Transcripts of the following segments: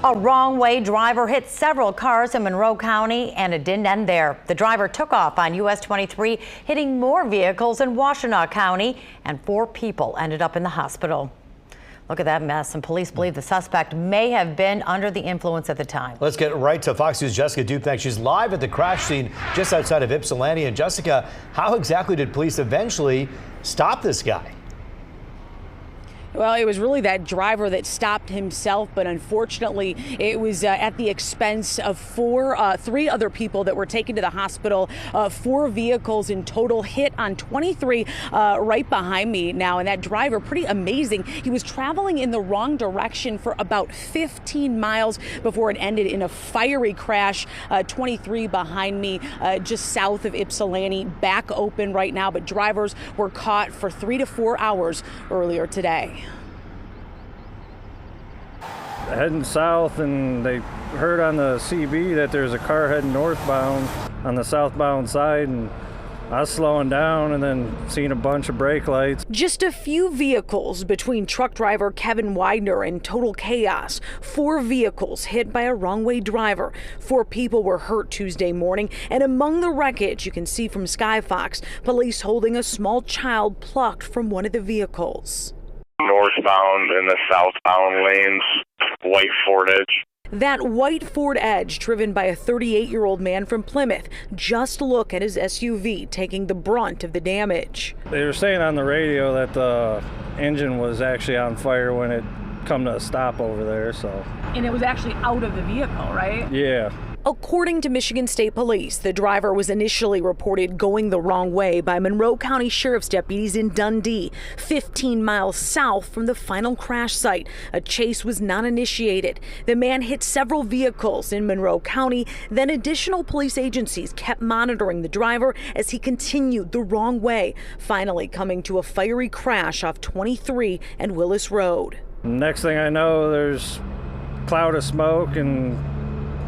A wrong-way driver hit several cars in Monroe County, and it didn't end there. The driver took off on US-23, hitting more vehicles in Washtenaw County, and 4 people ended up in the hospital. Look at that mess, and police believe the suspect may have been under the influence at the time. Let's get right to Fox News' Jessica Dupnack. She's live at the crash scene just outside of Ypsilanti. And Jessica, how exactly did police eventually stop this guy? Well, it was really that driver that stopped himself, but unfortunately, it was at the expense of 3 other people that were taken to the hospital. 4 vehicles in total hit on 23 right behind me now, and that driver, pretty amazing. He was traveling in the wrong direction for about 15 miles before it ended in a fiery crash. 23 behind me, just south of Ypsilanti, back open right now, but drivers were caught for 3 to 4 hours earlier today. Heading south, and they heard on the CB that there's a car heading northbound on the southbound side, and I was slowing down and then seeing a bunch of brake lights. Just a few vehicles between truck driver Kevin Widener and total chaos. 4 vehicles hit by a wrong-way driver. 4 people were hurt Tuesday morning, and among the wreckage you can see from Sky Fox, police holding a small child plucked from one of the vehicles. Northbound in the southbound lanes, white Ford Edge. That white Ford Edge, driven by a 38-year-old man from Plymouth. Just look at his SUV taking the brunt of the damage. They were saying on the radio that the engine was actually on fire when it come to a stop over there, so. And it was actually out of the vehicle, right? Yeah. According to Michigan State Police, the driver was initially reported going the wrong way by Monroe County Sheriff's deputies in Dundee, 15 miles south from the final crash site. A chase was not initiated. The man hit several vehicles in Monroe County. Then additional police agencies kept monitoring the driver as he continued the wrong way, finally coming to a fiery crash off 23 and Willis Road. Next thing I know, there's a cloud of smoke and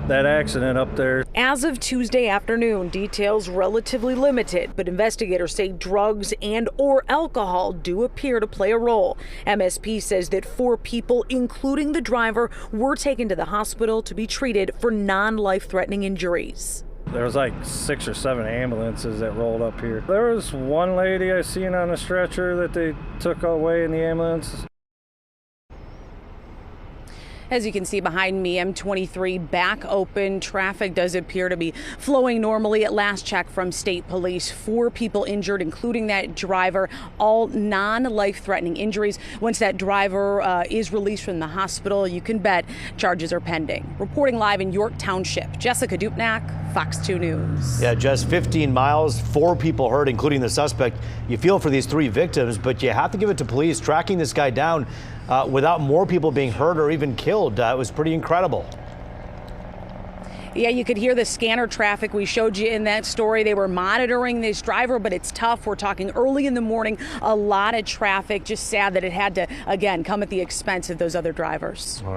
that accident up there. As of Tuesday afternoon, details relatively limited, but investigators say drugs and/or alcohol do appear to play a role. MSP says that 4 people, including the driver, were taken to the hospital to be treated for non-life-threatening injuries. There was like 6 or 7 ambulances that rolled up here. There was one lady I seen on a stretcher that they took away in the ambulance. As you can see behind me, M23 back open. Traffic does appear to be flowing normally at last check from state police. 4 people injured, including that driver, all non-life-threatening injuries. Once that driver is released from the hospital, you can bet charges are pending. Reporting live in York Township, Jessica Dupnack, Fox 2 News. Yeah, just 15 miles, 4 people hurt, including the suspect. You feel for these 3 victims, but you have to give it to police tracking this guy down without more people being hurt or even killed. It was pretty incredible. Yeah, you could hear the scanner traffic we showed you in that story. They were monitoring this driver, but it's tough. We're talking early in the morning, a lot of traffic. Just sad that it had to, again, come at the expense of those other drivers.